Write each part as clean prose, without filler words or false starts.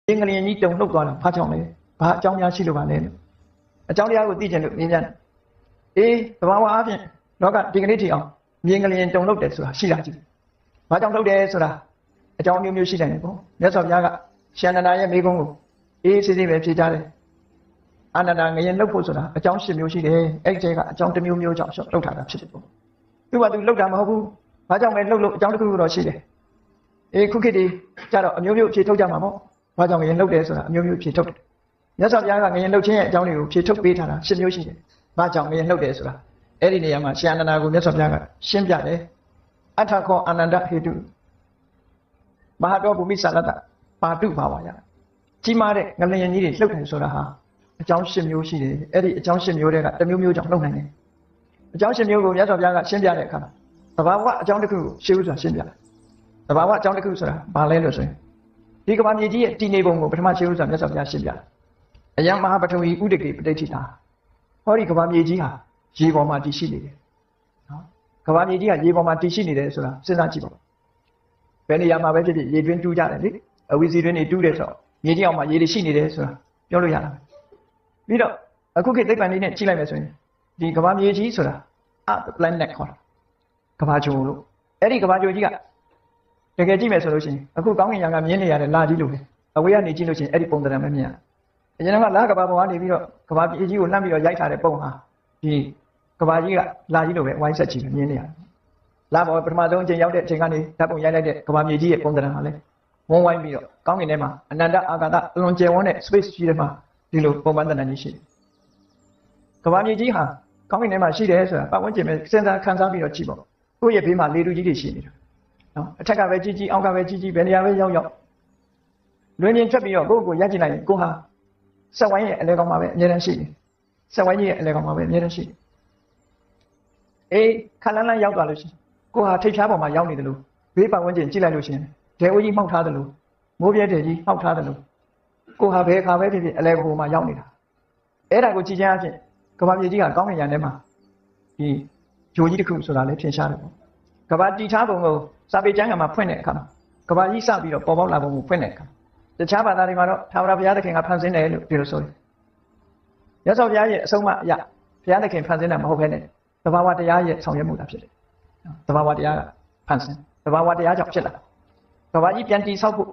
အင်္ဂလိပ်ကြီးတုံလှုပ်သွားတာဘာကြောင့်လဲဘာအကြောင်းများရှိလို့ပါလဲအကြောင်းတရားကိုသိချင်လို့မြင်ပြန်အေးသဘာဝအပြင်လောကဒီကနေ့ထိအောင်မြင်ကလေးတုံလှုပ်တယ်ဆိုတာရှိတာကြည့်ဘာကြောင့်လှုပ်တယ်ဆိုတာအကြောင်းမျိုးမျိုးရှိတယ်ပေါ့မြတ်စွာဘုရားကရှန္ဒနာရဲ့မိကုံးကိုအေးစစ်စစ်ပဲဖြေကြတယ်အာနန္ဒာငရင်လှုပ်ဖို့ဆိုတာအကြောင်း၈မျိုးရှိတယ်အဲ့ဒီကအကြောင်းတစ်မျိုးမျိုးကြောင့်လှုပ်ထားတာဖြစ်တယ်ပေါ့သူကသူလှုပ်တာမဟုတ်ဘူးဘာကြောင့်ပဲလှုပ်လို့အကြောင်းတစ်ခုခုတော့ရှိတယ်အေးခုခေတ်ဒီကြတော့အမျိုးမျိုးဖြေထုတ်ကြမှာပေါ့ဘာကြောင့်ငရင်လှုပ်တယ်ဆိုတာအမျိုးမျိုးဖြေထုတ်တယ်မြတ်စွာဘုရားကငရင်လှုပ်ခြင်းရဲ့အကြောင်းတွေကိုဖြေထုတ်ပေးထားတာ၈မျိုးရှိတယ်ဘာကြောင့်ငရင်လှုပ်တယ်ဆိုတာအဲ့ဒီနေရာမှာရှန္ဒနာကိုမြတ်စွာဘုရားကရှင်းပြတယ်အထခောအာနန္ဒဟေတုမဟာတောဘူမိသလတ္တပါတုဘာဝယကြီးမားတဲ့ငလျင်ကြီးတွေလှုပ်တယ်ဆိုတာဟာအကြောင်း၈မျိုးရှိတယ်အဲ့ဒီအကြောင်း၈မျိုးတွေကတစ်မျိုးမျိုးကြောင့်လှုပ်နိုင်တယ်အကြောင်း၈မျိုးကိုမြတ်စွာဘုရားကရှင်းပြတဲ့အခါမှာသဘာဝအကြောင်းတစ်ခုကိုရှင်းဥစွာရှင်းပြတယ်သဘာဝအကြောင်းတစ်ခုဆိုတာဘာလဲလို့ဆိုရင်ဒီကမ္ဘာမြေကြီးရဲ့တည်နေပုံကိုပထမရှင်းဥစွာမြတ်စွာဘုရားရှင်းပြတယ်အယံမဟာပထဝီဥဒကေပဋိဋ္ဌိတာဟောဒီကမ္ဘာမြေကြီးဟာရေပေါ်မှာတည်ရှိနေတယ်နော်ကမ္ဘာမြေကြီးကရေပေါ်မှာတည်ရှိနေတယ်ဆိုတာစဉ်းစားကြည့်ပါဘယ်နေရာမှာပဲဖြစ်ဖြစ်ရေတွင်းတူးကြတယ်လေအဝီစီတွင်းတွေတူးတယ်ဆိုတော့မြေကြီးအောက်မှာရေတွေရှိနေတယ်ဆိုတာပြောလို့ရတာပြီးတော့အခုခေတ်သိပ္ပံလေးနဲ့ကြည့်လိုက်မယ်ဆိုရင်ဒီကမ္ဘာမြေကြီးဆိုတာ Earth planet ခေါ်တာကမ္ဘာဂြိုလ်လို့အဲ့ဒီကမ္ဘာဂြိုလ်ကြီးကတကယ်ကြည့်မယ်ဆိုလို့ရှိရင်အခုကောင်းကင်ယံကမြင်နေရတဲ့လာကြီးလို့ပဲအဝေးကနေကြည့်လို့ရှိရင်အဲ့ဒီပုံသဏ္ဍာန်ပဲမြင်ရအရင်ကလာကမ္ဘာပေါ်ကနေပြီးတော့ကမ္ဘာမြေကြီးကိုလှမ်းပြီးတော့ရိုက်ထားတဲ့ပုံဟာဒီကမ္ဘာကြီးကလာကြီးလို့ပဲဝိုင်းဆက်ကြည့်မြင်နေရတယ်လာပေါ်ပထမဆုံးအချိန်ရောက်တဲ့အချိန်ကနေဓာတ်ပုံရိုက်လိုက်တဲ့ကမ္ဘာမြေကြီးရဲ့ပုံသဏ္ဍာန်ဟာလေဝန်းဝိုင်းပြီးတော့ကောင်းကင်ထဲမှာအနန္တအာကာသအလွန်ကျယ်ဝန်းတဲ့ space ကြီးထဲမှာဒီလိုပုံပန်းသဏ္ဍာန်ကြီးရှိတယ်ကမ္ဘာမြေကြီးဟာကောင်းကင်ထဲမှာရှိတယ်ဆိုတာပတ်ဝန်းကျင်ပဲစဉ်းစားခံစားပြီးတော့ကြည့်ပါကိုယ့်ရဲ့ဘေးမှာလေတူကြီးတွေရှိနေတာနော်အထက်ကပဲကြီးကြီးအောက်ကပဲကြီးကြီးဘယ်နေရာပဲရောက်ရောက်လွင်ပြင်ထွက်ပြီးတော့ကိုယ့်ကိုရက်ကြည့်လိုက်ရင်ကိုဟာဆက်ဝိုင်းရဲ့အလဲကောင်မှာပဲအများတန်းရှိတယ်ဆက်ဝိုင်းကြီးရဲ့အလဲကောင်မှာပဲအများတန်းရှိတယ်အေးခလန်းလန်းရောက်သွားလို့ရှိရင်ကိုဟာထိပ်ဖြားပေါ်မှာရောက်နေတယ်လို့ဘေးပတ်ဝန်းကျင်ကြည့်လိုက်လို့ရှိရင်ဒဲအိုးကြီးမှောက်ထားတယ်လို့မိုးပြဲတဲ့ကြီးမှောက်ထားတယ်လို့ကိုဟာဘယ်ခါပဲဖြစ်ဖြစ်အလဲကိုမှာရောက်နေတာအဲ့ဒါကိုကြည့်ချင်းအဖြစ်ကမ္ဘာမြေကြီးကကောင်းကင်ယံထဲမှာဒီဂျိုကြီးတစ်ခုဆိုတာလည်းထင်ရှားတယ်ပေါ့ကမ္ဘာတည်ထားပုံကိုစာပေကျမ်းကမှာဖွင့်တဲ့အခါမှာကမ္ဘာကြီးစပြီးတော့ပေါ်ပေါက်လာပုံကိုဖွင့်တဲ့အခါတခြားဘာသာတွေမှာတော့ထာဝရဘုရားသခင်ကဖန်ဆင်းတယ်လို့ပြောလို့ဆိုတယ်ရသော်ဘုရားရဲ့အဆုံးအမအရဘုရားသခင်ဖန်ဆင်းတာမဟုတ်ဘဲနဲ့သဘာဝတရားရဲ့ဆောင်ရွက်မှုတာဖြစ်တယ်သဘာဝတရားကဖန်ဆင်းသဘာဝတရားကြောင့်ဖြစ်လာကမ္ဘာကြီးပြန်တည်ဆောက်ဖို့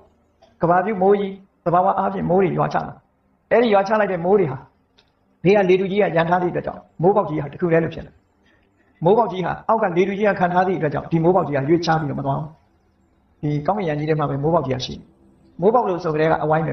ကမ္ဘာပြုမိုးကြီးသဘာဝအားဖြင့်မိုးတွေရွာချလာအဲ့ဒီရွာချလိုက်တဲ့မိုးတွေဟာဘေးကလေတူကြီးကရန်ထားသည့်အတွက်ကြောင့်မိုးပေါက်ကြီးဟာတခုတည်းလို့ဖြစ်လာမိုးပေါက်ကြီးဟာအောက်ကလေတူကြီးကခံထားသည့်အတွက်ကြောင့်ဒီမိုးပေါက်ကြီးကရွေ့ချပြီးတော့မသွားဘူးဒီကောင်းကင်ယံကြီးထဲမှာပဲမိုးပေါက်ကြီးကရှိမိုးပေါက်လို့ဆိုကြတဲ့ကအဝိုင်းပဲ